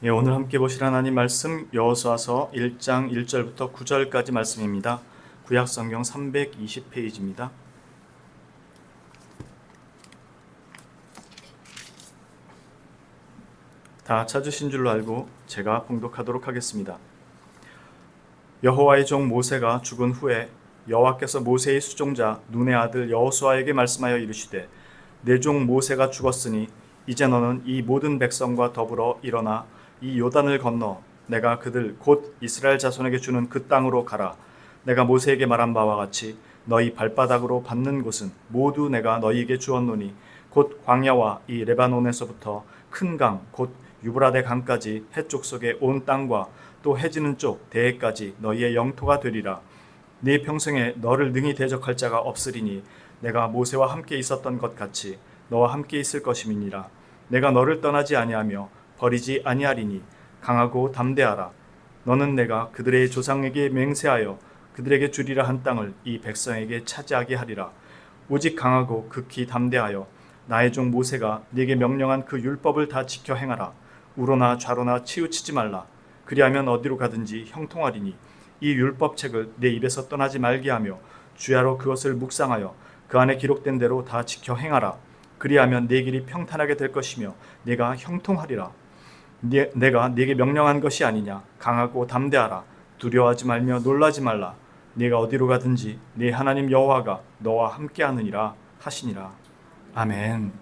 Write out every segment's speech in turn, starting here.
예, 오늘 함께 보실 하나님 말씀 여호수아서 1장 1절부터 9절까지 말씀입니다. 구약 성경 320페이지입니다. 다 찾으신 줄로 알고 제가 봉독하도록 하겠습니다. 여호와의 종 모세가 죽은 후에 여호와께서 모세의 수종자 눈의 아들 여호수아에게 말씀하여 이르시되 내 종 모세가 죽었으니 이제 너는 이 모든 백성과 더불어 일어나 이 요단을 건너 내가 그들 곧 이스라엘 자손에게 주는 그 땅으로 가라. 내가 모세에게 말한 바와 같이 너희 발바닥으로 밟는 곳은 모두 내가 너희에게 주었노니 곧 광야와 이 레바논에서부터 큰 강 곧 유브라데 강까지 해쪽 속의 온 땅과 또 해지는 쪽 대해까지 너희의 영토가 되리라. 네 평생에 너를 능히 대적할 자가 없으리니 내가 모세와 함께 있었던 것 같이 너와 함께 있을 것임이니라. 내가 너를 떠나지 아니하며 버리지 아니하리니 강하고 담대하라. 너는 내가 그들의 조상에게 맹세하여 그들에게 주리라 한 땅을 이 백성에게 차지하게 하리라. 오직 강하고 극히 담대하여 나의 종 모세가 네게 명령한 그 율법을 다 지켜 행하라. 우로나 좌로나 치우치지 말라. 그리하면 어디로 가든지 형통하리니 이 율법책을 내 입에서 떠나지 말게 하며 주야로 그것을 묵상하여 그 안에 기록된 대로 다 지켜 행하라. 그리하면 네 길이 평탄하게 될 것이며 네가 형통하리라. 내가 네게 명령한 것이 아니냐. 강하고 담대하라. 두려워하지 말며 놀라지 말라. 네가 어디로 가든지 네 하나님 여호와가 너와 함께하느니라 하시니라. 아멘.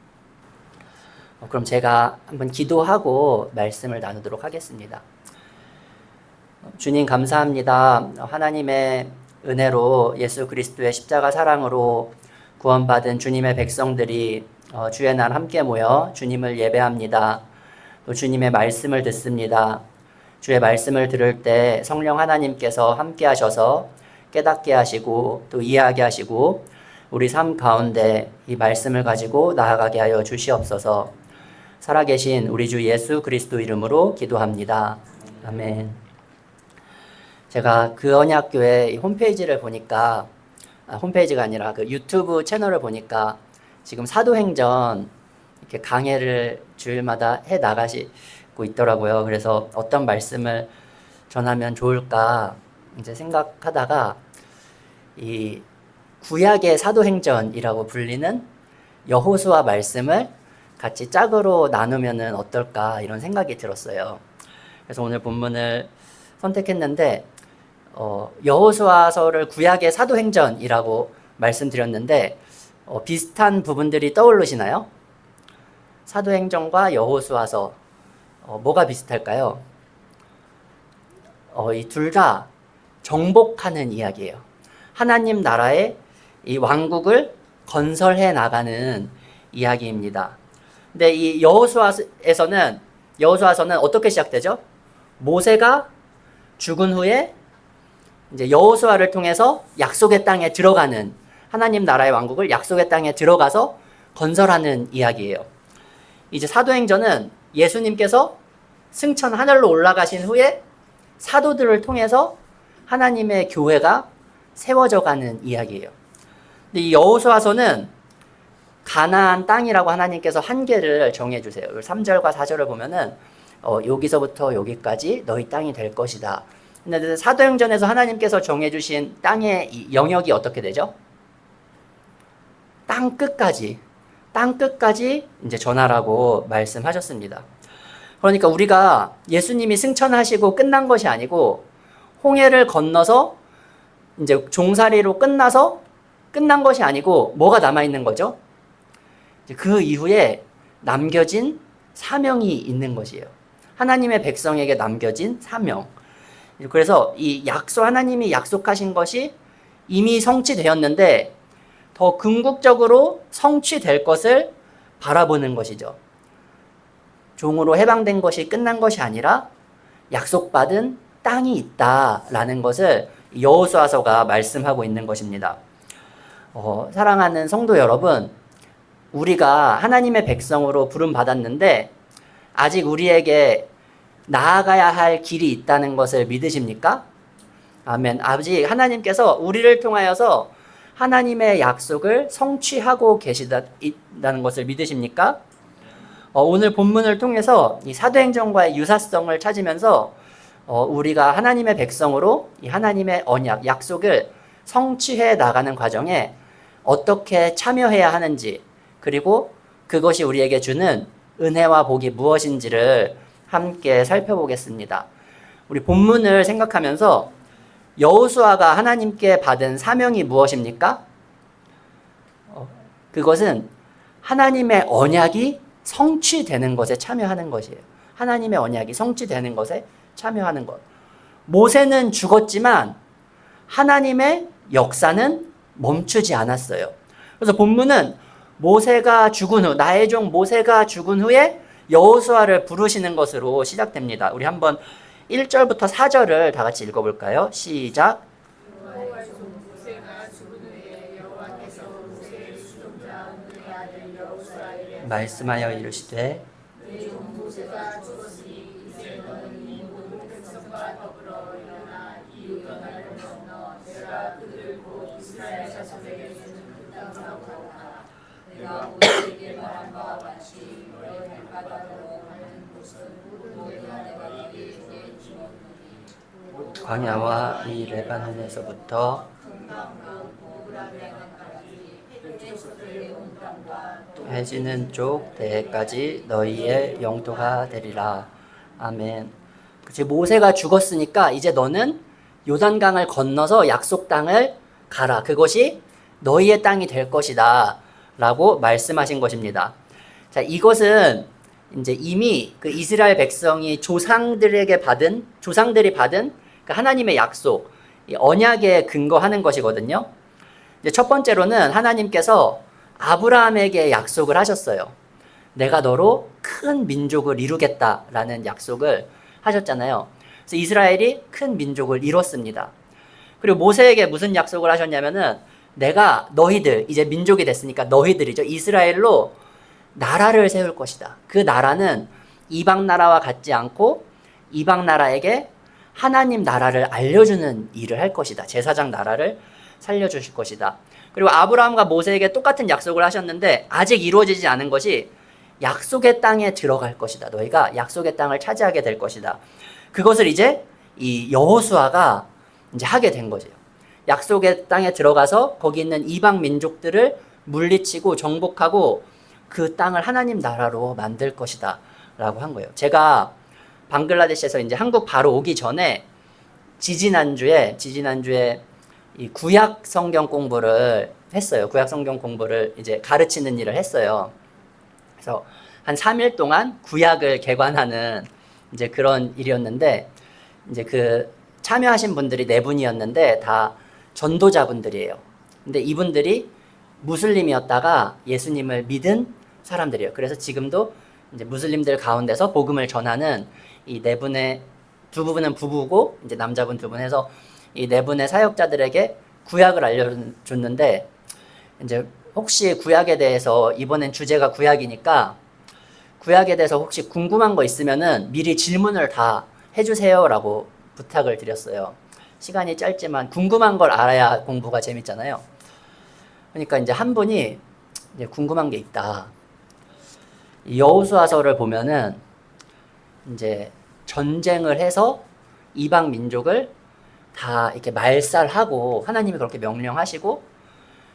그럼 제가 한번 기도하고 말씀을 나누도록 하겠습니다. 주님 감사합니다. 하나님의 은혜로 예수 그리스도의 십자가 사랑으로 구원받은 주님의 백성들이 주의 날 함께 모여 주님을 예배합니다. 또 주님의 말씀을 듣습니다. 주의 말씀을 들을 때 성령 하나님께서 함께 하셔서 깨닫게 하시고 또 이해하게 하시고 우리 삶 가운데 이 말씀을 가지고 나아가게 하여 주시옵소서. 살아계신 우리 주 예수 그리스도 이름으로 기도합니다. 아멘. 제가 그 언약교회 홈페이지를 보니까 홈페이지가 아니라 그 유튜브 채널을 보니까 지금 사도행전 이렇게 강해를 주일마다 해 나가시고 있더라고요. 그래서 어떤 말씀을 전하면 좋을까 이제 생각하다가 이 구약의 사도행전이라고 불리는 여호수아 말씀을 같이 짝으로 나누면은 어떨까 이런 생각이 들었어요. 그래서 오늘 본문을 선택했는데 여호수아서를 구약의 사도행전이라고 말씀드렸는데 비슷한 부분들이 떠오르시나요? 사도행전과 여호수아서 뭐가 비슷할까요? 이 둘 다 정복하는 이야기예요. 하나님 나라의 이 왕국을 건설해 나가는 이야기입니다. 근데 이 여호수아서는 어떻게 시작되죠? 모세가 죽은 후에 이제 여호수아를 통해서 약속의 땅에 들어가는 하나님 나라의 왕국을 약속의 땅에 들어가서 건설하는 이야기예요. 이제 사도행전은 예수님께서 승천 하늘로 올라가신 후에 사도들을 통해서 하나님의 교회가 세워져 가는 이야기예요. 근데 이 여호수아서는 가나안 땅이라고 하나님께서 한계를 정해주세요. 3절과 4절을 보면은 여기서부터 여기까지 너희 땅이 될 것이다. 근데 사도행전에서 하나님께서 정해주신 땅의 이 영역이 어떻게 되죠? 땅 끝까지 이제 전하라고 말씀하셨습니다. 그러니까 우리가 예수님이 승천하시고 끝난 것이 아니고 홍해를 건너서 이제 종살이로 끝나서 끝난 것이 아니고 뭐가 남아있는 거죠? 그 이후에 남겨진 사명이 있는 것이에요. 하나님의 백성에게 남겨진 사명. 그래서 이 하나님이 약속하신 것이 이미 성취되었는데 더 궁극적으로 성취될 것을 바라보는 것이죠. 종으로 해방된 것이 끝난 것이 아니라 약속받은 땅이 있다라는 것을 여호수아서가 말씀하고 있는 것입니다. 사랑하는 성도 여러분, 우리가 하나님의 백성으로 부름받았는데 아직 우리에게 나아가야 할 길이 있다는 것을 믿으십니까? 아멘. 아직 하나님께서 우리를 통하여서 하나님의 약속을 성취하고 계시다는 것을 믿으십니까? 오늘 본문을 통해서 이 사도행전과의 유사성을 찾으면서 우리가 하나님의 백성으로 이 하나님의 언약, 약속을 성취해 나가는 과정에 어떻게 참여해야 하는지, 그리고 그것이 우리에게 주는 은혜와 복이 무엇인지를 함께 살펴보겠습니다. 우리 본문을 생각하면서 여호수아가 하나님께 받은 사명이 무엇입니까? 그것은 하나님의 언약이 성취되는 것에 참여하는 것이에요. 하나님의 언약이 성취되는 것에 참여하는 것. 모세는 죽었지만 하나님의 역사는 멈추지 않았어요. 그래서 본문은 모세가 죽은 후, 나의 종 모세가 죽은 후에 여호수아를 부르시는 것으로 시작됩니다. 우리 한번 1절부터 4절을 다 같이 읽어볼까요? 시작. 말씀하여 이르시되 광야와 이 레바논에서부터 해지는 쪽 대해까지 너희의 영토가 되리라. 아멘. 그치, 모세가 죽었으니까 이제 너는 요단강을 건너서 약속 땅을 가라. 그것이 너희의 땅이 될 것이다. 라고 말씀하신 것입니다. 자, 이것은 이제 이미 그 이스라엘 백성이 조상들이 받은 그 하나님의 약속, 이 언약에 근거하는 것이거든요. 이제 첫 번째로는 하나님께서 아브라함에게 약속을 하셨어요. 내가 너로 큰 민족을 이루겠다라는 약속을 하셨잖아요. 그래서 이스라엘이 큰 민족을 이뤘습니다. 그리고 모세에게 무슨 약속을 하셨냐면은 내가 너희들, 이제 민족이 됐으니까 너희들이죠. 이스라엘로 나라를 세울 것이다. 그 나라는 이방 나라와 같지 않고 이방 나라에게 하나님 나라를 알려주는 일을 할 것이다. 제사장 나라를 살려주실 것이다. 그리고 아브라함과 모세에게 똑같은 약속을 하셨는데 아직 이루어지지 않은 것이 약속의 땅에 들어갈 것이다. 너희가 약속의 땅을 차지하게 될 것이다. 그것을 이제 이 여호수아가 이제 하게 된 거죠. 약속의 땅에 들어가서 거기 있는 이방 민족들을 물리치고 정복하고 그 땅을 하나님 나라로 만들 것이다. 라고 한 거예요. 제가 방글라데시에서 이제 한국 바로 오기 전에 지지난주에 이 구약 성경 공부를 했어요. 구약 성경 공부를 이제 가르치는 일을 했어요. 그래서 한 3일 동안 구약을 개관하는 이제 그런 일이었는데, 이제 그 참여하신 분들이 4분이었는데 다 전도자분들이에요. 근데 이분들이 무슬림이었다가 예수님을 믿은 사람들이에요. 그래서 지금도 이제 무슬림들 가운데서 복음을 전하는 이 4분의, 2부분은 부부고 이제 남자분 2분 해서 이 4분의 사역자들에게 구약을 알려줬는데, 이제 혹시 구약에 대해서, 이번엔 주제가 구약이니까 구약에 대해서 혹시 궁금한 거 있으면은 미리 질문을 다 해주세요 라고 부탁을 드렸어요. 시간이 짧지만 궁금한 걸 알아야 공부가 재밌잖아요. 그러니까 이제 한 분이 이제 궁금한 게 있다. 여호수아서를 보면은 이제 전쟁을 해서 이방 민족을 다 이렇게 말살하고 하나님이 그렇게 명령하시고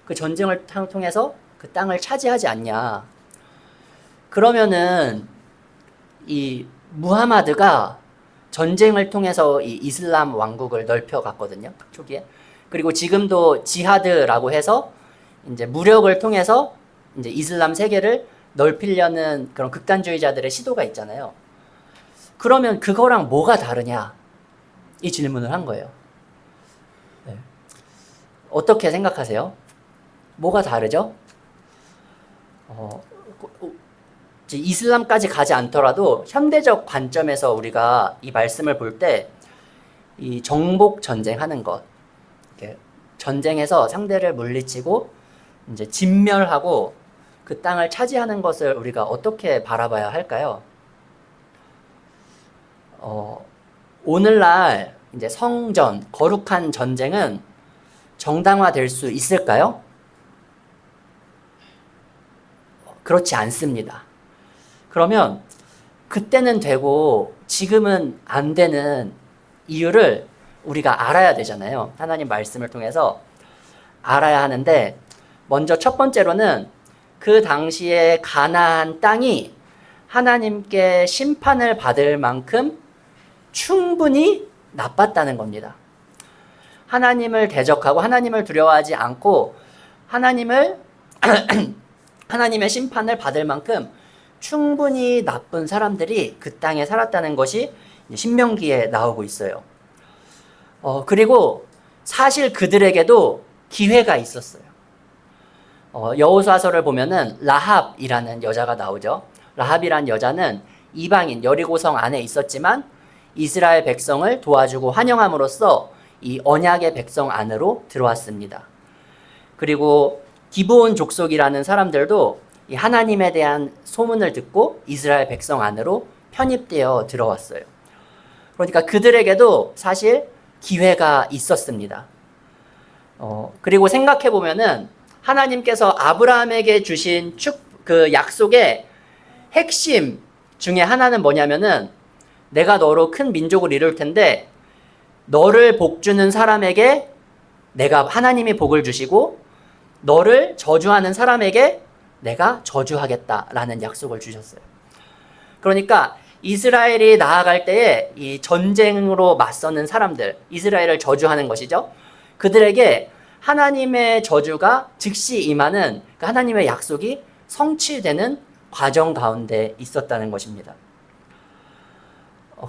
그 전쟁을 통해서 그 땅을 차지하지 않냐. 그러면은 이 무하마드가 전쟁을 통해서 이 이슬람 왕국을 넓혀갔거든요. 초기에. 그리고 지금도 지하드라고 해서 이제 무력을 통해서 이제 이슬람 세계를 넓히려는 그런 극단주의자들의 시도가 있잖아요. 그러면 그거랑 뭐가 다르냐? 이 질문을 한 거예요. 네. 어떻게 생각하세요? 뭐가 다르죠? 이슬람까지 가지 않더라도 현대적 관점에서 우리가 이 말씀을 볼 때 이 정복 전쟁하는 것, 이렇게 전쟁에서 상대를 물리치고 이제 진멸하고 그 땅을 차지하는 것을 우리가 어떻게 바라봐야 할까요? 오늘날 이제 성전, 거룩한 전쟁은 정당화될 수 있을까요? 그렇지 않습니다. 그러면 그때는 되고 지금은 안 되는 이유를 우리가 알아야 되잖아요. 하나님 말씀을 통해서 알아야 하는데, 먼저 첫 번째로는 그 당시에 가나안 땅이 하나님께 심판을 받을 만큼 충분히 나빴다는 겁니다. 하나님을 대적하고 하나님을 두려워하지 않고 하나님의 심판을 받을 만큼 충분히 나쁜 사람들이 그 땅에 살았다는 것이 신명기에 나오고 있어요. 그리고 사실 그들에게도 기회가 있었어요. 여호수아서를 보면은 라합이라는 여자가 나오죠. 라합이란 여자는 이방인 여리고성 안에 있었지만 이스라엘 백성을 도와주고 환영함으로써 이 언약의 백성 안으로 들어왔습니다. 그리고 기브온 족속이라는 사람들도 이 하나님에 대한 소문을 듣고 이스라엘 백성 안으로 편입되어 들어왔어요. 그러니까 그들에게도 사실 기회가 있었습니다. 그리고 생각해 보면은 하나님께서 아브라함에게 주신 그 약속의 핵심 중에 하나는 뭐냐면은 내가 너로 큰 민족을 이룰 텐데 너를 복주는 사람에게 내가 하나님이 복을 주시고 너를 저주하는 사람에게 내가 저주하겠다라는 약속을 주셨어요. 그러니까 이스라엘이 나아갈 때에 이 전쟁으로 맞서는 사람들, 이스라엘을 저주하는 것이죠. 그들에게 하나님의 저주가 즉시 임하는 그 하나님의 약속이 성취되는 과정 가운데 있었다는 것입니다.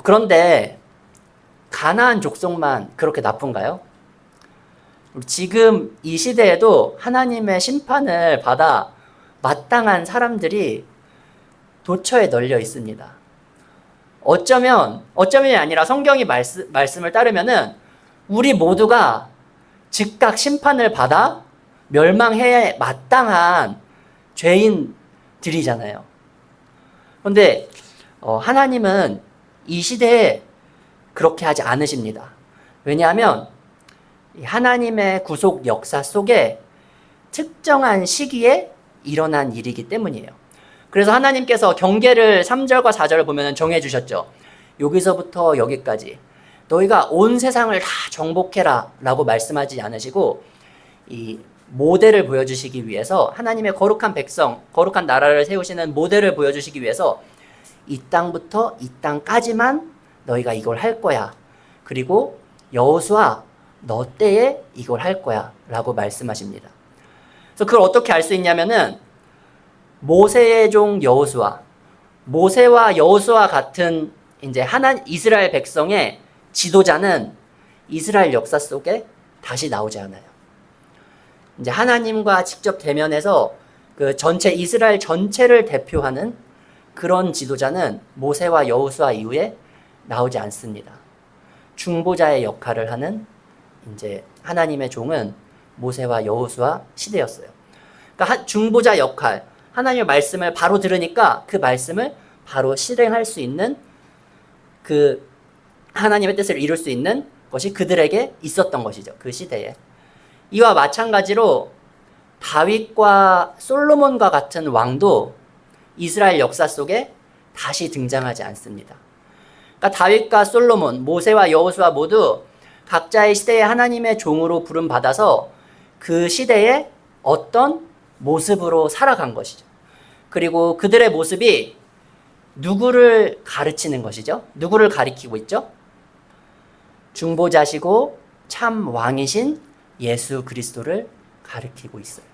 그런데 가나안 족속만 그렇게 나쁜가요? 지금 이 시대에도 하나님의 심판을 받아 마땅한 사람들이 도처에 널려 있습니다. 어쩌면이 아니라 성경이 말씀을 따르면은 우리 모두가 즉각 심판을 받아 멸망해야 마땅한 죄인들이잖아요. 그런데 하나님은 이 시대에 그렇게 하지 않으십니다. 왜냐하면 하나님의 구속 역사 속에 특정한 시기에 일어난 일이기 때문이에요. 그래서 하나님께서 경계를 3절과 4절을 보면 정해 주셨죠. 여기서부터 여기까지 너희가 온 세상을 다 정복해라 라고 말씀하지 않으시고 이 모델을 보여주시기 위해서 하나님의 거룩한 백성, 거룩한 나라를 세우시는 모델을 보여주시기 위해서 이 땅부터 이 땅까지만 너희가 이걸 할 거야. 그리고 여호수아 너 때에 이걸 할 거야 라고 말씀하십니다. 그래서 그걸 어떻게 알 수 있냐면은 모세의 종 여호수아, 모세와 여호수아 같은 이제 이스라엘 백성의 지도자는 이스라엘 역사 속에 다시 나오지 않아요. 이제 하나님과 직접 대면해서 그 이스라엘 전체를 대표하는 그런 지도자는 모세와 여호수아 이후에 나오지 않습니다. 중보자의 역할을 하는 이제 하나님의 종은 모세와 여호수아 시대였어요. 그러니까 중보자 역할, 하나님의 말씀을 바로 들으니까 그 말씀을 바로 실행할 수 있는 그 하나님의 뜻을 이룰 수 있는 것이 그들에게 있었던 것이죠. 그 시대에. 이와 마찬가지로 다윗과 솔로몬과 같은 왕도 이스라엘 역사 속에 다시 등장하지 않습니다. 그러니까 다윗과 솔로몬, 모세와 여호수아 모두 각자의 시대에 하나님의 종으로 부름받아서 그 시대에 어떤 모습으로 살아간 것이죠. 그리고 그들의 모습이 누구를 가르치는 것이죠? 누구를 가리키고 있죠? 중보자시고 참 왕이신 예수 그리스도를 가리키고 있어요.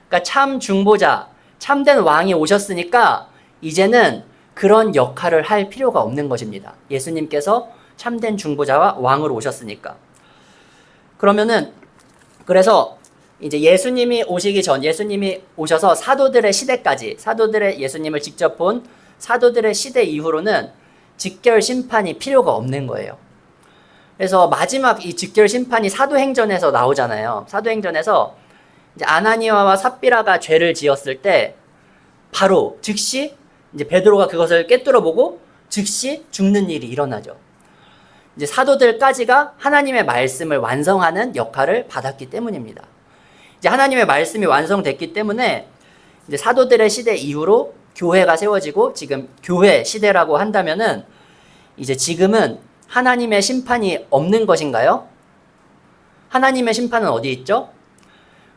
그러니까 참 중보자, 참된 왕이 오셨으니까 이제는 그런 역할을 할 필요가 없는 것입니다. 예수님께서 참된 중보자와 왕으로 오셨으니까. 그래서 이제 예수님이 오시기 전, 예수님이 오셔서 사도들의 시대까지, 사도들의 예수님을 직접 본 사도들의 시대 이후로는 직결 심판이 필요가 없는 거예요. 그래서 마지막 이 직결 심판이 사도행전에서 나오잖아요. 사도행전에서 이제 아나니아와 삽비라가 죄를 지었을 때 바로 즉시 이제 베드로가 그것을 꿰뚫어 보고 즉시 죽는 일이 일어나죠. 이제 사도들까지가 하나님의 말씀을 완성하는 역할을 받았기 때문입니다. 이제 하나님의 말씀이 완성됐기 때문에 이제 사도들의 시대 이후로 교회가 세워지고 지금 교회 시대라고 한다면은 이제 지금은 하나님의 심판이 없는 것인가요? 하나님의 심판은 어디 있죠?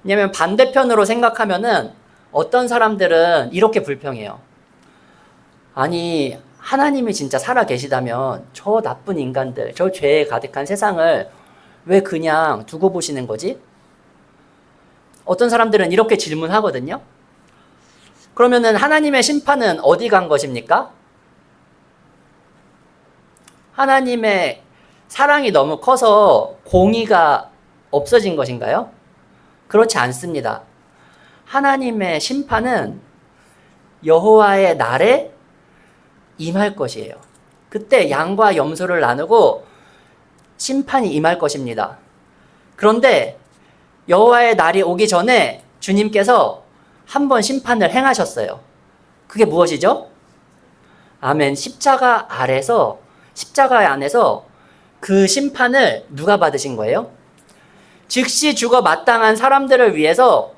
왜냐하면 반대편으로 생각하면은 어떤 사람들은 이렇게 불평해요. 아니, 하나님이 진짜 살아 계시다면 저 나쁜 인간들, 저 죄에 가득한 세상을 왜 그냥 두고 보시는 거지? 어떤 사람들은 이렇게 질문하거든요. 그러면은 하나님의 심판은 어디 간 것입니까? 하나님의 사랑이 너무 커서 공의가 없어진 것인가요? 그렇지 않습니다. 하나님의 심판은 여호와의 날에 임할 것이에요. 그때 양과 염소를 나누고 심판이 임할 것입니다. 그런데 여호와의 날이 오기 전에 주님께서 한 번 심판을 행하셨어요. 그게 무엇이죠? 아멘. 십자가 안에서 그 심판을 누가 받으신 거예요? 즉시 죽어 마땅한 사람들을 위해서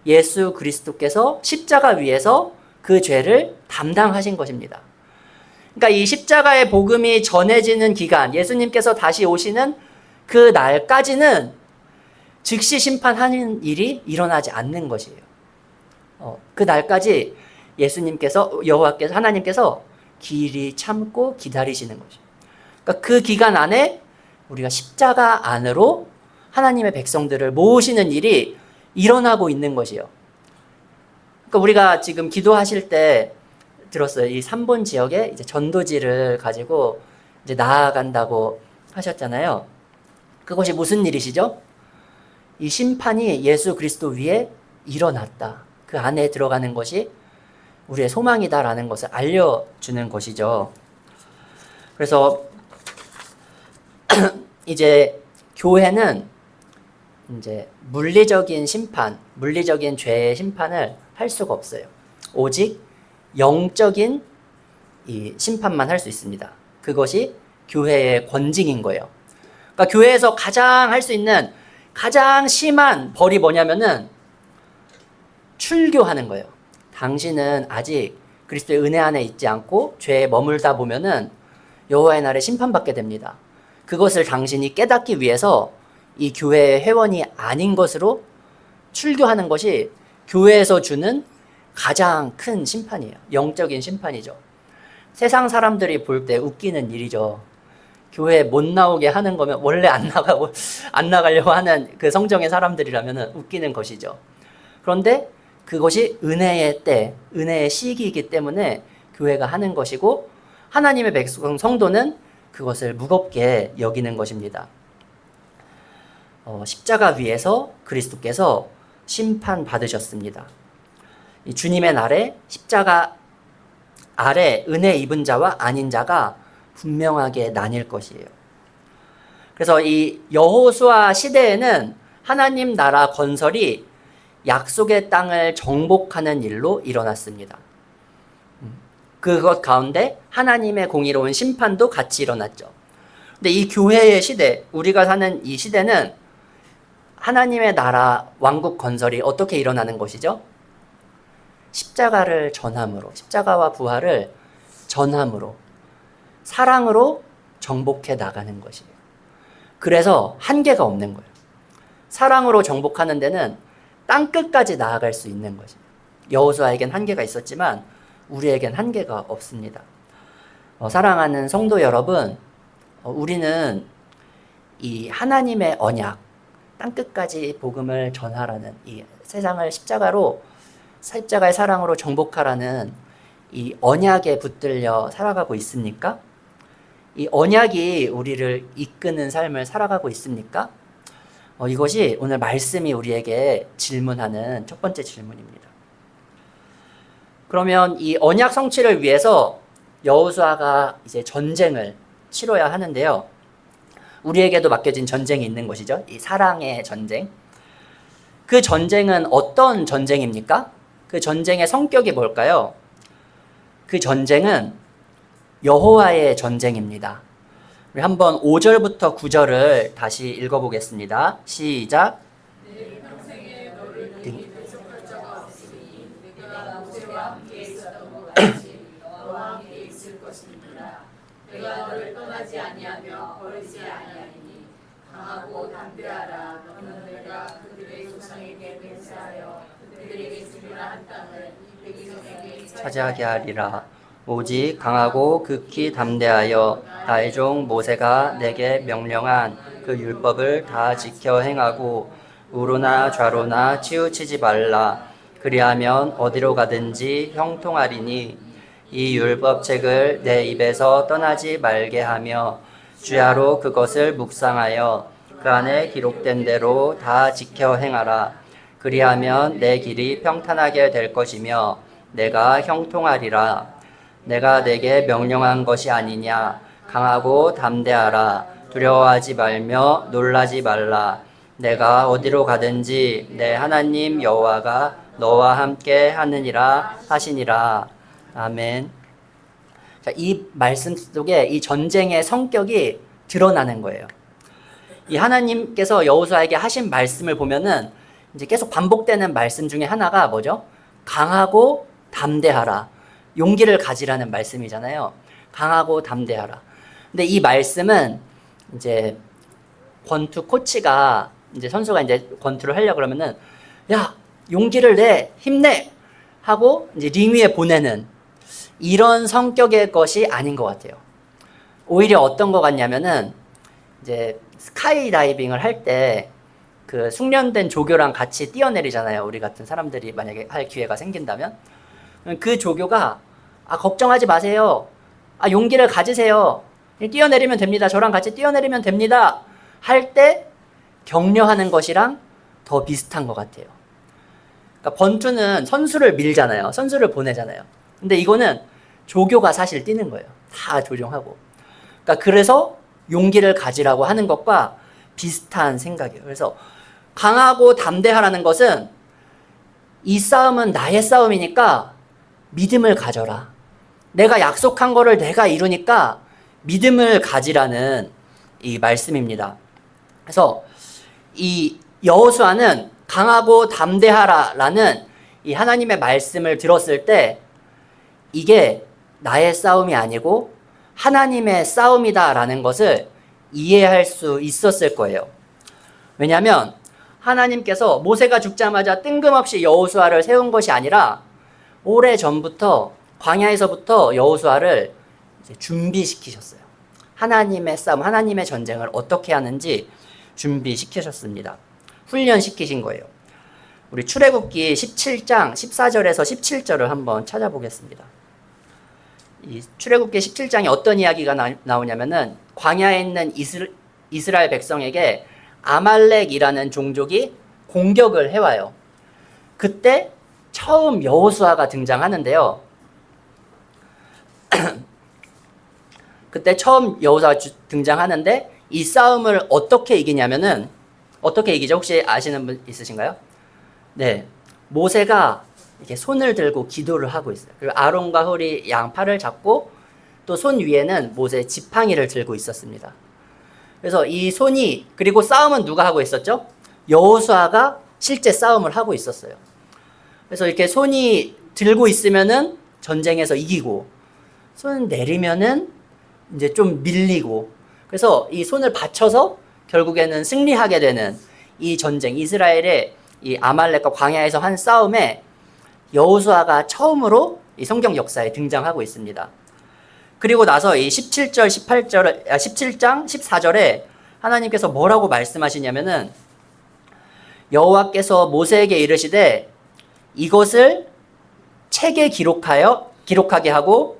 예수 그리스도께서 십자가 위에서 그 죄를 담당하신 것입니다. 그러니까 이 십자가의 복음이 전해지는 기간, 예수님께서 다시 오시는 그 날까지는 즉시 심판하는 일이 일어나지 않는 것이에요. 그 날까지 여호와께서, 하나님께서 길이 참고 기다리시는 것이에요. 그러니까 그 기간 안에 우리가 십자가 안으로 하나님의 백성들을 모으시는 일이 일어나고 있는 것이에요. 그러니까 우리가 지금 기도하실 때 들었어요. 이 3본 지역에 이제 전도지를 가지고 이제 나아간다고 하셨잖아요. 그것이 무슨 일이시죠? 이 심판이 예수 그리스도 위에 일어났다. 그 안에 들어가는 것이 우리의 소망이다라는 것을 알려주는 것이죠. 그래서 이제 교회는 이제 물리적인 죄의 심판을 할 수가 없어요. 오직 영적인 이 심판만 할 수 있습니다. 그것이 교회의 권징인 거예요. 그러니까 교회에서 가장 할 수 있는 가장 심한 벌이 뭐냐면은 출교하는 거예요. 당신은 아직 그리스도의 은혜 안에 있지 않고 죄에 머물다 보면은 여호와의 날에 심판받게 됩니다. 그것을 당신이 깨닫기 위해서 이 교회의 회원이 아닌 것으로 출교하는 것이 교회에서 주는 가장 큰 심판이에요. 영적인 심판이죠. 세상 사람들이 볼 때 웃기는 일이죠. 교회 못 나오게 하는 거면 원래 안 나가려고 하는 그 성정의 사람들이라면 웃기는 것이죠. 그런데 그것이 은혜의 때, 은혜의 시기이기 때문에 교회가 하는 것이고 하나님의 백성 성도는 그것을 무겁게 여기는 것입니다. 십자가 위에서 그리스도께서 심판받으셨습니다. 이 주님의 날에 십자가 아래 은혜 입은 자와 아닌 자가 분명하게 나뉠 것이에요. 그래서 이 여호수아 시대에는 하나님 나라 건설이 약속의 땅을 정복하는 일로 일어났습니다. 그것 가운데 하나님의 공의로운 심판도 같이 일어났죠. 근데 이 교회의 시대, 우리가 사는 이 시대는 하나님의 나라 왕국 건설이 어떻게 일어나는 것이죠? 십자가를 전함으로, 십자가와 부활을 전함으로, 사랑으로 정복해 나가는 것이에요. 그래서 한계가 없는 거예요. 사랑으로 정복하는 데는 땅끝까지 나아갈 수 있는 것이에요. 여호수아에겐 한계가 있었지만 우리에겐 한계가 없습니다. 사랑하는 성도 여러분, 우리는 이 하나님의 언약, 땅끝까지 복음을 전하라는 이 세상을 십자가의 사랑으로 정복하라는 이 언약에 붙들려 살아가고 있습니까? 이 언약이 우리를 이끄는 삶을 살아가고 있습니까? 이것이 오늘 말씀이 우리에게 질문하는 첫 번째 질문입니다. 그러면 이 언약 성취를 위해서 여호수아가 이제 전쟁을 치러야 하는데요. 우리에게도 맡겨진 전쟁이 있는 것이죠. 이 사랑의 전쟁. 그 전쟁은 어떤 전쟁입니까? 그 전쟁의 성격이 뭘까요? 그 전쟁은 여호와의 전쟁입니다. 우리 한번 5절부터 9절을 다시 읽어보겠습니다. 시작. 떠나지 아니하며 버리지 아니하니 강하고 담대하라. 너는 내가 그들의 조상에게 맹세하여 그들에게 주리라 한 땅을 이 백성에게 차지하게 하리라. 오직 강하고 극히 담대하여 나의 종 모세가 내게 명령한 그 율법을 다 지켜 행하고 우로나 좌로나 치우치지 말라. 그리하면 어디로 가든지 형통하리니 이 율법책을 내 입에서 떠나지 말게 하며 주야로 그것을 묵상하여 그 안에 기록된 대로 다 지켜 행하라. 그리하면 내 길이 평탄하게 될 것이며 내가 형통하리라. 내가 내게 명령한 것이 아니냐. 강하고 담대하라. 두려워하지 말며 놀라지 말라. 내가 어디로 가든지 내 하나님 여호와가 너와 함께 하느니라 하시니라. 아멘. 자, 이 말씀 속에 이 전쟁의 성격이 드러나는 거예요. 이 하나님께서 여호수아에게 하신 말씀을 보면은 이제 계속 반복되는 말씀 중에 하나가 뭐죠? 강하고 담대하라. 용기를 가지라는 말씀이잖아요. 강하고 담대하라. 근데 이 말씀은 이제 권투 코치가 이제 선수가 이제 권투를 하려고 그러면은 야, 용기를 내, 힘내 하고 이제 링 위에 보내는 이런 성격의 것이 아닌 것 같아요. 오히려 어떤 것 같냐면은 이제 스카이 다이빙을 할 때 그 숙련된 조교랑 같이 뛰어내리잖아요. 우리 같은 사람들이 만약에 할 기회가 생긴다면 그 조교가 걱정하지 마세요. 용기를 가지세요. 뛰어내리면 됩니다. 저랑 같이 뛰어내리면 됩니다. 할 때 격려하는 것이랑 더 비슷한 것 같아요. 그러니까 권투는 선수를 밀잖아요. 선수를 보내잖아요. 근데 이거는 조교가 사실 뛰는 거예요. 다 조종하고. 그러니까 그래서 용기를 가지라고 하는 것과 비슷한 생각이에요. 그래서 강하고 담대하라는 것은 이 싸움은 나의 싸움이니까 믿음을 가져라. 내가 약속한 거를 내가 이루니까 믿음을 가지라는 이 말씀입니다. 그래서 이 여호수아는 강하고 담대하라라는 이 하나님의 말씀을 들었을 때 이게 나의 싸움이 아니고 하나님의 싸움이다라는 것을 이해할 수 있었을 거예요. 왜냐하면 하나님께서 모세가 죽자마자 뜬금없이 여호수아를 세운 것이 아니라 오래전부터 광야에서부터 여호수아를 준비시키셨어요. 하나님의 싸움, 하나님의 전쟁을 어떻게 하는지 준비시키셨습니다. 훈련시키신 거예요. 우리 출애굽기 17장 14절에서 17절을 한번 찾아보겠습니다. 이 출애굽기 17장에 어떤 이야기가 나오냐면은 광야에 있는 이스라엘 백성에게 아말렉이라는 종족이 공격을 해와요. 그때 처음 여호수아가 등장하는데요. 그때 처음 여호수아가 등장하는데 이 싸움을 어떻게 이기냐면은 어떻게 이기죠? 혹시 아시는 분 있으신가요? 네, 모세가 이렇게 손을 들고 기도를 하고 있어요. 그리고 아론과 홀이 양팔을 잡고 또 손 위에는 모세의 지팡이를 들고 있었습니다. 그래서 이 손이 그리고 싸움은 누가 하고 있었죠? 여호수아가 실제 싸움을 하고 있었어요. 그래서 이렇게 손이 들고 있으면은 전쟁에서 이기고 손 내리면은 이제 좀 밀리고 그래서 이 손을 받쳐서 결국에는 승리하게 되는 이 전쟁 이스라엘의 이 아말렉과 광야에서 한 싸움에 여호수아가 처음으로 이 성경 역사에 등장하고 있습니다. 그리고 나서 이 17장 14절에 하나님께서 뭐라고 말씀하시냐면은 여호와께서 모세에게 이르시되 이것을 책에 기록하게 하고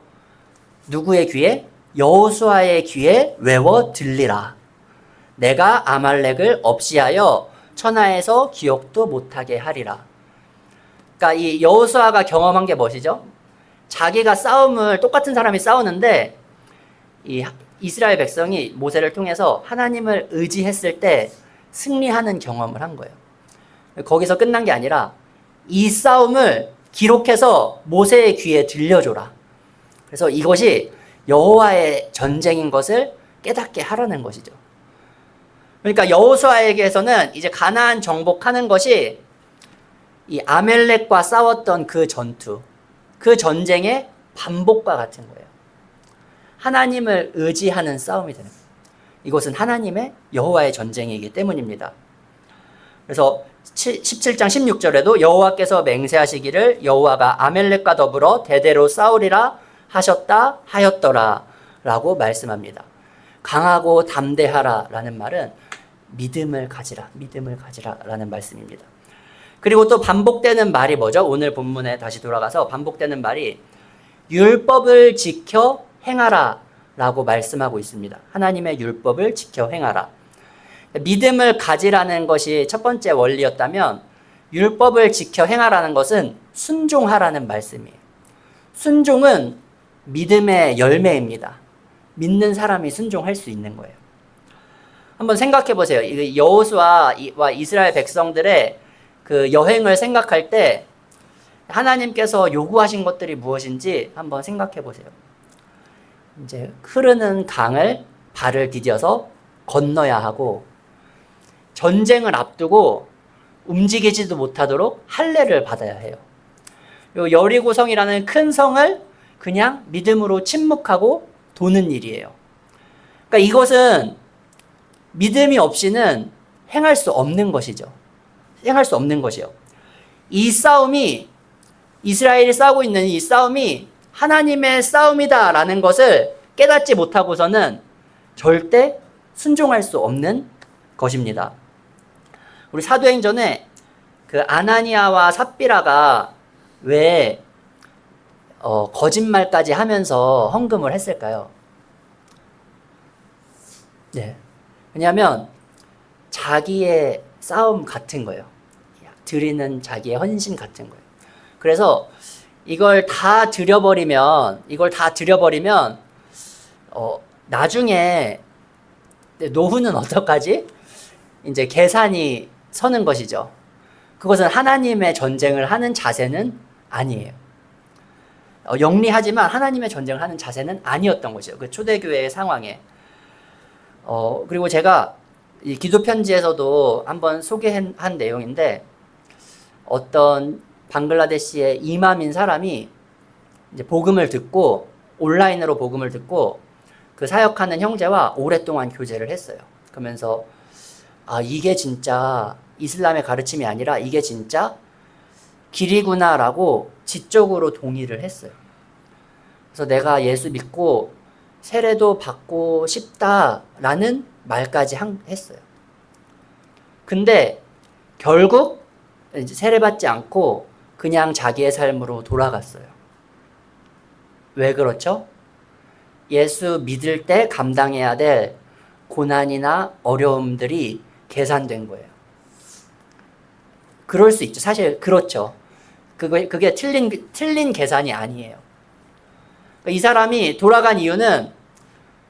누구의 귀에? 여호수아의 귀에 외워 들리라. 내가 아말렉을 없이하여 천하에서 기억도 못하게 하리라. 그러니까 이 여호수아가 경험한 게 무엇이죠? 자기가 싸움을 똑같은 사람이 싸우는데 이 이스라엘 백성이 모세를 통해서 하나님을 의지했을 때 승리하는 경험을 한 거예요. 거기서 끝난 게 아니라 이 싸움을 기록해서 모세의 귀에 들려줘라. 그래서 이것이 여호와의 전쟁인 것을 깨닫게 하라는 것이죠. 그러니까 여호수아에게서는 이제 가나안 정복하는 것이 이 아멜렉과 싸웠던 그 전투, 그 전쟁의 반복과 같은 거예요. 하나님을 의지하는 싸움이 되는 거예요. 이것은 하나님의 여호와의 전쟁이기 때문입니다. 그래서 17장 16절에도 여호와께서 맹세하시기를 여호와가 아멜렉과 더불어 대대로 싸우리라 하셨다 하였더라 라고 말씀합니다. 강하고 담대하라 라는 말은 믿음을 가지라 라는 말씀입니다. 그리고 또 반복되는 말이 뭐죠? 오늘 본문에 다시 돌아가서 반복되는 말이 율법을 지켜 행하라 라고 말씀하고 있습니다. 하나님의 율법을 지켜 행하라. 믿음을 가지라는 것이 첫 번째 원리였다면 율법을 지켜 행하라는 것은 순종하라는 말씀이에요. 순종은 믿음의 열매입니다. 믿는 사람이 순종할 수 있는 거예요. 한번 생각해 보세요. 여호수아와 이스라엘 백성들의 그 여행을 생각할 때 하나님께서 요구하신 것들이 무엇인지 한번 생각해 보세요. 이제 흐르는 강을 발을 디뎌서 건너야 하고 전쟁을 앞두고 움직이지도 못하도록 할례를 받아야 해요. 요 여리고성이라는 큰 성을 그냥 믿음으로 침묵하고 도는 일이에요. 그러니까 이것은 믿음이 없이는 행할 수 없는 것이죠. 행할 수 없는 것이요. 이 싸움이 이스라엘이 싸우고 있는 이 싸움이 하나님의 싸움이다라는 것을 깨닫지 못하고서는 절대 순종할 수 없는 것입니다. 우리 사도행전에 그 아나니아와 삽비라가 왜 거짓말까지 하면서 헌금을 했을까요? 네. 왜냐하면 자기의 싸움 같은 거예요. 드리는 자기의 헌신 같은 거예요. 그래서 이걸 다 드려버리면 나중에 노후는 어떡하지? 이제 계산이 서는 것이죠. 그것은 하나님의 전쟁을 하는 자세는 아니에요. 영리하지만 하나님의 전쟁을 하는 자세는 아니었던 것이죠. 그 초대교회의 상황에. 그리고 제가 이 기도 편지에서도 한번 소개한 내용인데 어떤 방글라데시의 이맘인 사람이 이제 복음을 듣고 온라인으로 복음을 듣고 그 사역하는 형제와 오랫동안 교제를 했어요. 그러면서 이게 진짜 이슬람의 가르침이 아니라 이게 진짜 길이구나라고 지적으로 동의를 했어요. 그래서 내가 예수 믿고 세례도 받고 싶다라는 말까지 했어요. 근데 결국 이제 세례받지 않고 그냥 자기의 삶으로 돌아갔어요. 왜 그렇죠? 예수 믿을 때 감당해야 될 고난이나 어려움들이 계산된 거예요. 그럴 수 있죠. 사실 그렇죠. 그게 틀린 계산이 아니에요. 이 사람이 돌아간 이유는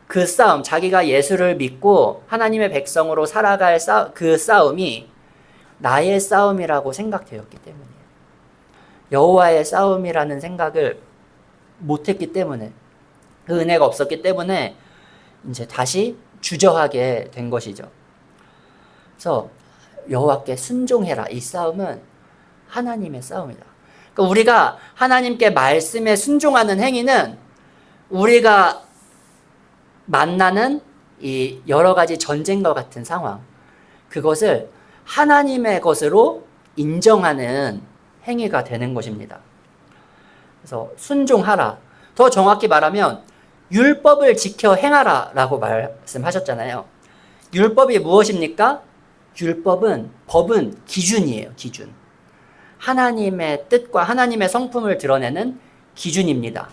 그 싸움, 자기가 예수를 믿고 하나님의 백성으로 살아갈 그 싸움이 나의 싸움이라고 생각되었기 때문이에요. 여호와의 싸움이라는 생각을 못했기 때문에, 그 은혜가 없었기 때문에 이제 다시 주저하게 된 것이죠. 그래서 여호와께 순종해라. 이 싸움은 하나님의 싸움이다. 그러니까 우리가 하나님께 말씀에 순종하는 행위는 우리가 만나는 이 여러 가지 전쟁과 같은 상황, 그것을 하나님의 것으로 인정하는 행위가 되는 것입니다. 그래서 순종하라. 더 정확히 말하면 율법을 지켜 행하라 라고 말씀하셨잖아요. 율법이 무엇입니까? 법은 기준이에요. 기준. 하나님의 뜻과 하나님의 성품을 드러내는 기준입니다.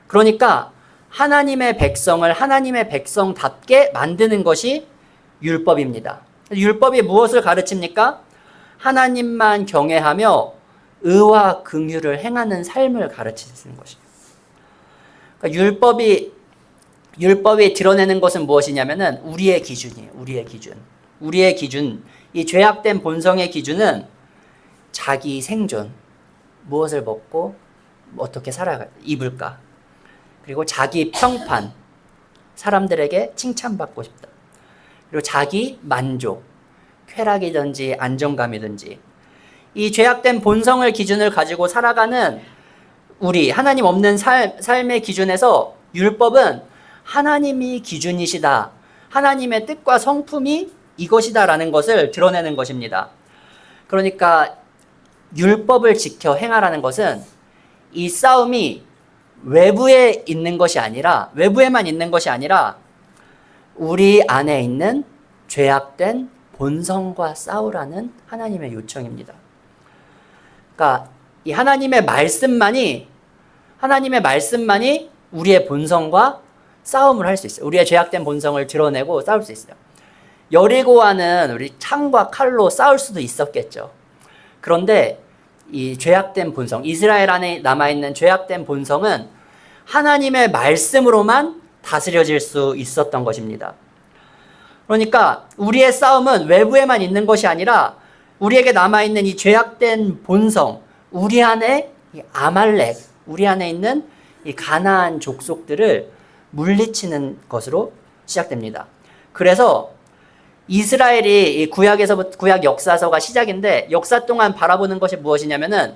그러니까 하나님의 백성을 하나님의 백성답게 만드는 것이 율법입니다. 율법이 무엇을 가르칩니까? 하나님만 경외하며 의와 긍휼을 행하는 삶을 가르치는 것입니다. 그러니까 율법이 드러내는 것은 무엇이냐면은 우리의 기준이에요. 우리의 기준. 이 죄악된 본성의 기준은 자기 생존, 무엇을 먹고 어떻게 입을까? 그리고 자기 평판, 사람들에게 칭찬받고 싶다. 그리고 자기 만족, 쾌락이든지 안정감이든지, 이 죄악된 본성을 기준을 가지고 살아가는 우리 하나님 없는 삶의 기준에서 율법은 하나님이 기준이시다. 하나님의 뜻과 성품이 이것이다라는 것을 드러내는 것입니다. 그러니까 율법을 지켜 행하라는 것은 이 싸움이 외부에 있는 것이 아니라, 외부에만 있는 것이 아니라 우리 안에 있는 죄악된 본성과 싸우라는 하나님의 요청입니다. 그러니까 이 하나님의 말씀만이 우리의 본성과 싸움을 할 수 있어요. 우리의 죄악된 본성을 드러내고 싸울 수 있어요. 여리고와는 우리 창과 칼로 싸울 수도 있었겠죠. 그런데 이 죄악된 본성, 이스라엘 안에 남아있는 죄악된 본성은 하나님의 말씀으로만 다스려질 수 있었던 것입니다. 그러니까 우리의 싸움은 외부에만 있는 것이 아니라 우리에게 남아있는 이 죄악된 본성, 우리 안에 이 아말렉, 우리 안에 있는 이 가나안 족속들을 물리치는 것으로 시작됩니다. 그래서 이스라엘이 이 구약 역사서가 시작인데 역사 동안 바라보는 것이 무엇이냐면은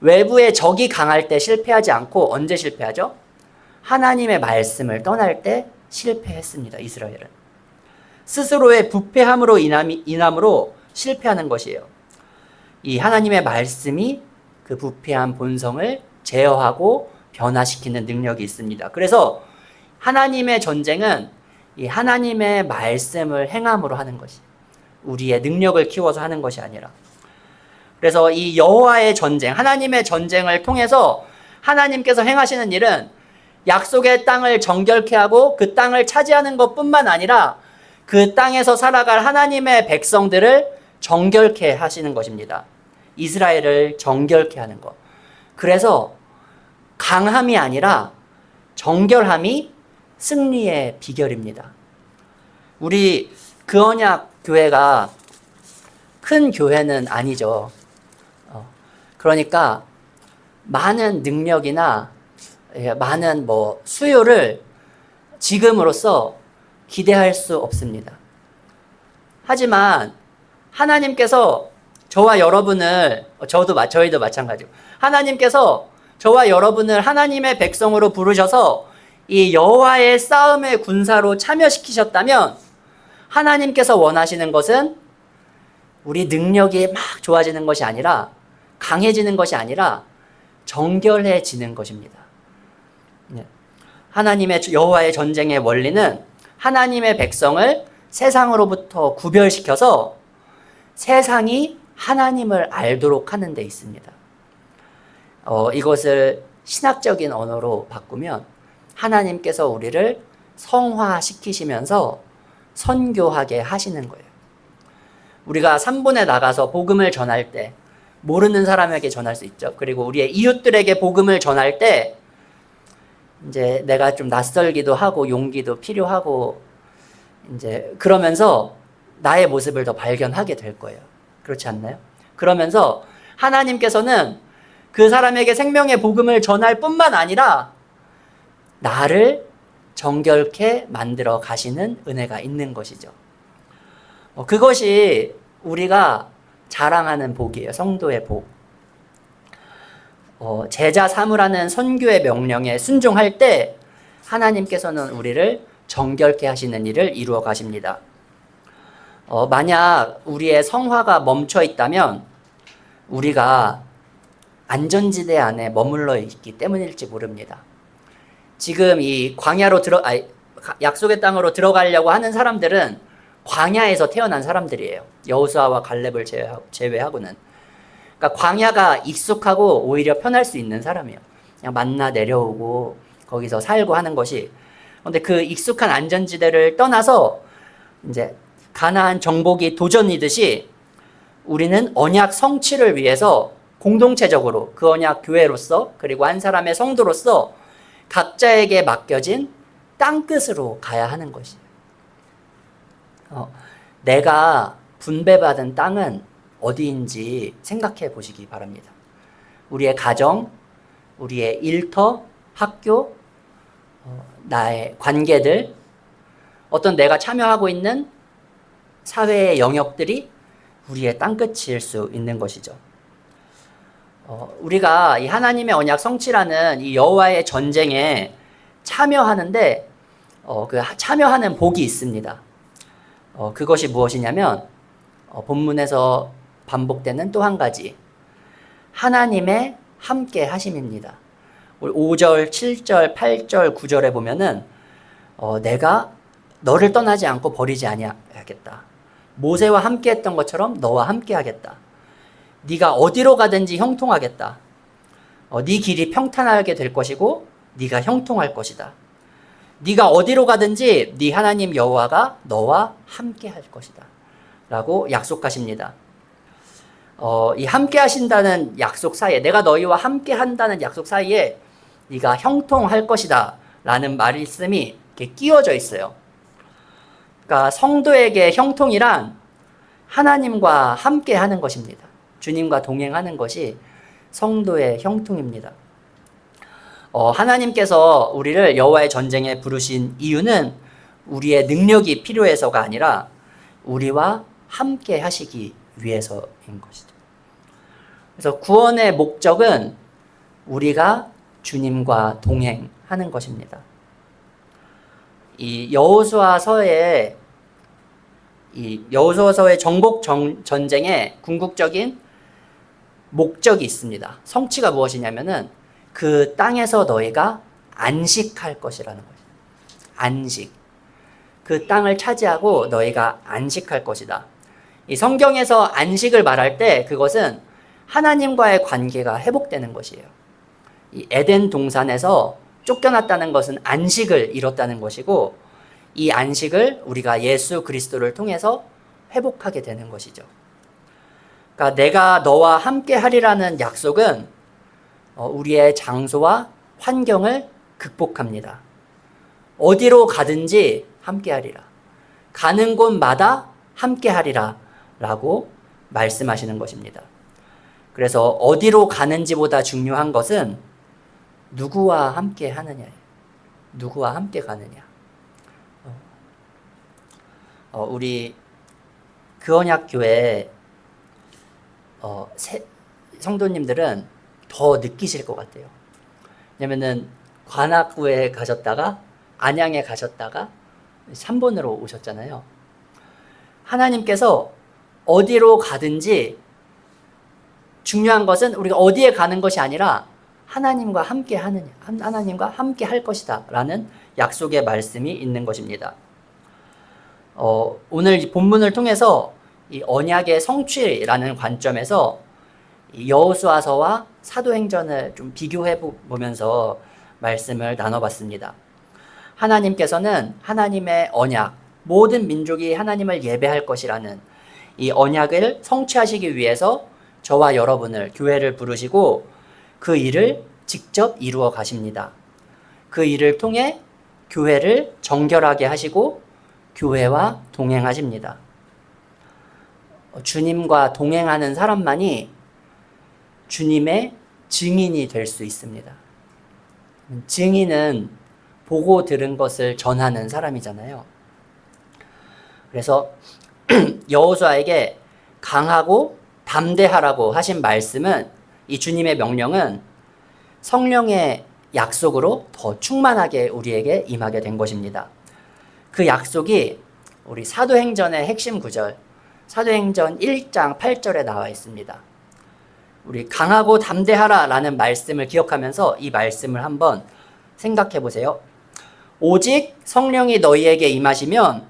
외부의 적이 강할 때 실패하지 않고 언제 실패하죠? 하나님의 말씀을 떠날 때 실패했습니다. 이스라엘은 스스로의 부패함으로 인함으로 실패하는 것이에요. 이 하나님의 말씀이 그 부패한 본성을 제어하고 변화시키는 능력이 있습니다. 그래서 하나님의 전쟁은 이 하나님의 말씀을 행함으로 하는 것이, 우리의 능력을 키워서 하는 것이 아니라. 그래서 이 여호와의 전쟁, 하나님의 전쟁을 통해서 하나님께서 행하시는 일은 약속의 땅을 정결케 하고 그 땅을 차지하는 것뿐만 아니라 그 땅에서 살아갈 하나님의 백성들을 정결케 하시는 것입니다. 이스라엘을 정결케 하는 것. 그래서 강함이 아니라 정결함이 승리의 비결입니다. 우리 그 언약 교회가 큰 교회는 아니죠. 그러니까 많은 능력이나 많은 수요를 지금으로서 기대할 수 없습니다. 하지만 하나님께서 저와 여러분을, 저희도 마찬가지고, 하나님께서 저와 여러분을 하나님의 백성으로 부르셔서 이 여호와의 싸움의 군사로 참여시키셨다면 하나님께서 원하시는 것은 우리 능력이 막 좋아지는 것이 아니라, 강해지는 것이 아니라 정결해지는 것입니다. 하나님의 여호와의 전쟁의 원리는 하나님의 백성을 세상으로부터 구별시켜서 세상이 하나님을 알도록 하는 데 있습니다. 이것을 신학적인 언어로 바꾸면 하나님께서 우리를 성화시키시면서 선교하게 하시는 거예요. 우리가 3분에 나가서 복음을 전할 때 모르는 사람에게 전할 수 있죠. 그리고 우리의 이웃들에게 복음을 전할 때 이제 내가 좀 낯설기도 하고 용기도 필요하고 이제 그러면서 나의 모습을 더 발견하게 될 거예요. 그렇지 않나요? 그러면서 하나님께서는 그 사람에게 생명의 복음을 전할 뿐만 아니라 나를 정결케 만들어 가시는 은혜가 있는 것이죠. 그것이 우리가 자랑하는 복이에요. 성도의 복. 제자 삼으라는 선교의 명령에 순종할 때 하나님께서는 우리를 정결케 하시는 일을 이루어 가십니다. 만약 우리의 성화가 멈춰 있다면 우리가 안전지대 안에 머물러 있기 때문일지 모릅니다. 지금 이 광야로 약속의 땅으로 들어가려고 하는 사람들은 광야에서 태어난 사람들이에요. 여호수아와 갈렙을 제외하고는. 그러니까 광야가 익숙하고 오히려 편할 수 있는 사람이에요. 그냥 만나 내려오고 거기서 살고 하는 것이. 그런데 그 익숙한 안전지대를 떠나서 이제 가나안 정복이 도전이듯이 우리는 언약 성취를 위해서 공동체적으로 그 언약 교회로서 그리고 한 사람의 성도로서 각자에게 맡겨진 땅끝으로 가야 하는 것이에요. 내가 분배받은 땅은 어디인지 생각해 보시기 바랍니다. 우리의 가정, 우리의 일터, 학교, 나의 관계들, 어떤 내가 참여하고 있는 사회의 영역들이 우리의 땅끝일 수 있는 것이죠. 우리가 이 하나님의 언약 성취라는 이 여호와의 전쟁에 참여하는데 그 참여하는 복이 있습니다. 그것이 무엇이냐면 본문에서 반복되는 또 한 가지 하나님의 함께 하심입니다. 5절, 7절, 8절, 9절에 보면은 내가 너를 떠나지 않고 버리지 아니하겠다. 모세와 함께 했던 것처럼 너와 함께 하겠다. 네가 어디로 가든지 형통하겠다. 네 길이 평탄하게 될 것이고 네가 형통할 것이다. 네가 어디로 가든지 네 하나님 여호와가 너와 함께 할 것이다. 라고 약속하십니다. 이 함께 하신다는 약속 사이에 내가 너희와 함께 한다는 약속 사이에 네가 형통할 것이다 라는 말씀이 이렇게 끼워져 있어요. 그러니까 성도에게 형통이란 하나님과 함께 하는 것입니다. 주님과 동행하는 것이 성도의 형통입니다. 하나님께서 우리를 여호와의 전쟁에 부르신 이유는 우리의 능력이 필요해서가 아니라 우리와 함께 하시기 위해서인 것이죠. 그래서 구원의 목적은 우리가 주님과 동행하는 것입니다. 이 여호수아서의 정복 전쟁의 궁극적인 목적이 있습니다. 성취가 무엇이냐면은 그 땅에서 너희가 안식할 것이라는 것이죠. 안식. 그 땅을 차지하고 너희가 안식할 것이다. 이 성경에서 안식을 말할 때 그것은 하나님과의 관계가 회복되는 것이에요. 이 에덴 동산에서 쫓겨났다는 것은 안식을 잃었다는 것이고 이 안식을 우리가 예수 그리스도를 통해서 회복하게 되는 것이죠. 그러니까 내가 너와 함께 하리라는 약속은 우리의 장소와 환경을 극복합니다. 어디로 가든지 함께 하리라. 가는 곳마다 함께 하리라 라고 말씀하시는 것입니다. 그래서 어디로 가는지보다 중요한 것은 누구와 함께 하느냐예요. 누구와 함께 가느냐. 우리 그언약교회 성도님들은 더 느끼실 것 같아요. 왜냐면은 관악구에 가셨다가 안양에 가셨다가 3번으로 오셨잖아요. 하나님께서 어디로 가든지 중요한 것은 우리가 어디에 가는 것이 아니라 하나님과 함께 하느냐, 하나님과 함께 할 것이다 라는 약속의 말씀이 있는 것입니다. 오늘 본문을 통해서 이 언약의 성취라는 관점에서 여호수아서와 사도행전을 좀 비교해 보면서 말씀을 나눠봤습니다. 하나님께서는 하나님의 언약, 모든 민족이 하나님을 예배할 것이라는 이 언약을 성취하시기 위해서 저와 여러분을 교회를 부르시고 그 일을 직접 이루어 가십니다. 그 일을 통해 교회를 정결하게 하시고 교회와 동행하십니다. 주님과 동행하는 사람만이 주님의 증인이 될 수 있습니다. 증인은 보고 들은 것을 전하는 사람이잖아요. 그래서 여호수아에게 강하고 담대하라고 하신 말씀은 이 주님의 명령은 성령의 약속으로 더 충만하게 우리에게 임하게 된 것입니다. 그 약속이 우리 사도행전의 핵심 구절 사도행전 1장 8절에 나와 있습니다. 우리 강하고 담대하라 라는 말씀을 기억하면서 이 말씀을 한번 생각해 보세요. 오직 성령이 너희에게 임하시면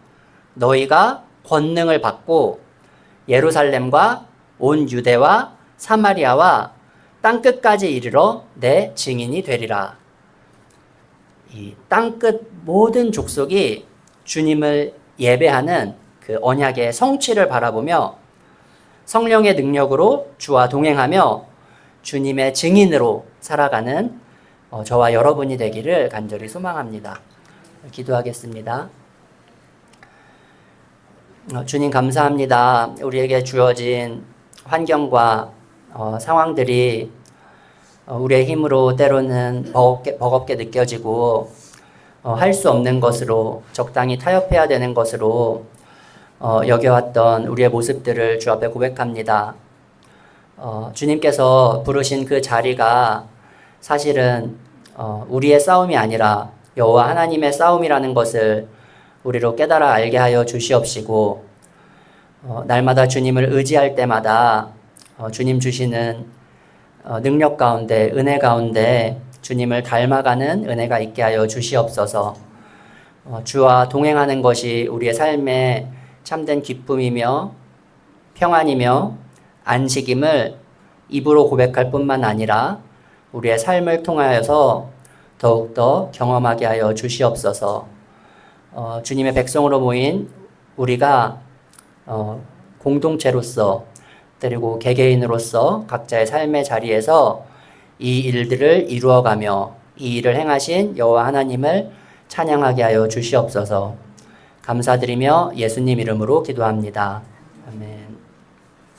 너희가 권능을 받고 예루살렘과 온 유대와 사마리아와 땅끝까지 이르러 내 증인이 되리라. 이 땅끝 모든 족속이 주님을 예배하는 그 언약의 성취를 바라보며 성령의 능력으로 주와 동행하며 주님의 증인으로 살아가는 저와 여러분이 되기를 간절히 소망합니다. 기도하겠습니다. 주님 감사합니다. 우리에게 주어진 환경과 상황들이 우리의 힘으로 때로는 버겁게 느껴지고 할 수 없는 것으로 적당히 타협해야 되는 것으로 여겨왔던 우리의 모습들을 주 앞에 고백합니다. 주님께서 부르신 그 자리가 사실은 우리의 싸움이 아니라 여호와 하나님의 싸움이라는 것을 우리로 깨달아 알게 하여 주시옵시고 날마다 주님을 의지할 때마다 주님 주시는 능력 가운데 은혜 가운데 주님을 닮아가는 은혜가 있게 하여 주시옵소서. 주와 동행하는 것이 우리의 삶의 참된 기쁨이며 평안이며 안식임을 입으로 고백할 뿐만 아니라 우리의 삶을 통하여서 더욱더 경험하게 하여 주시옵소서. 주님의 백성으로 모인 우리가 공동체로서 그리고 개개인으로서 각자의 삶의 자리에서 이 일들을 이루어가며 이 일을 행하신 여호와 하나님을 찬양하게 하여 주시옵소서. 감사드리며 예수님 이름으로 기도합니다. 아멘.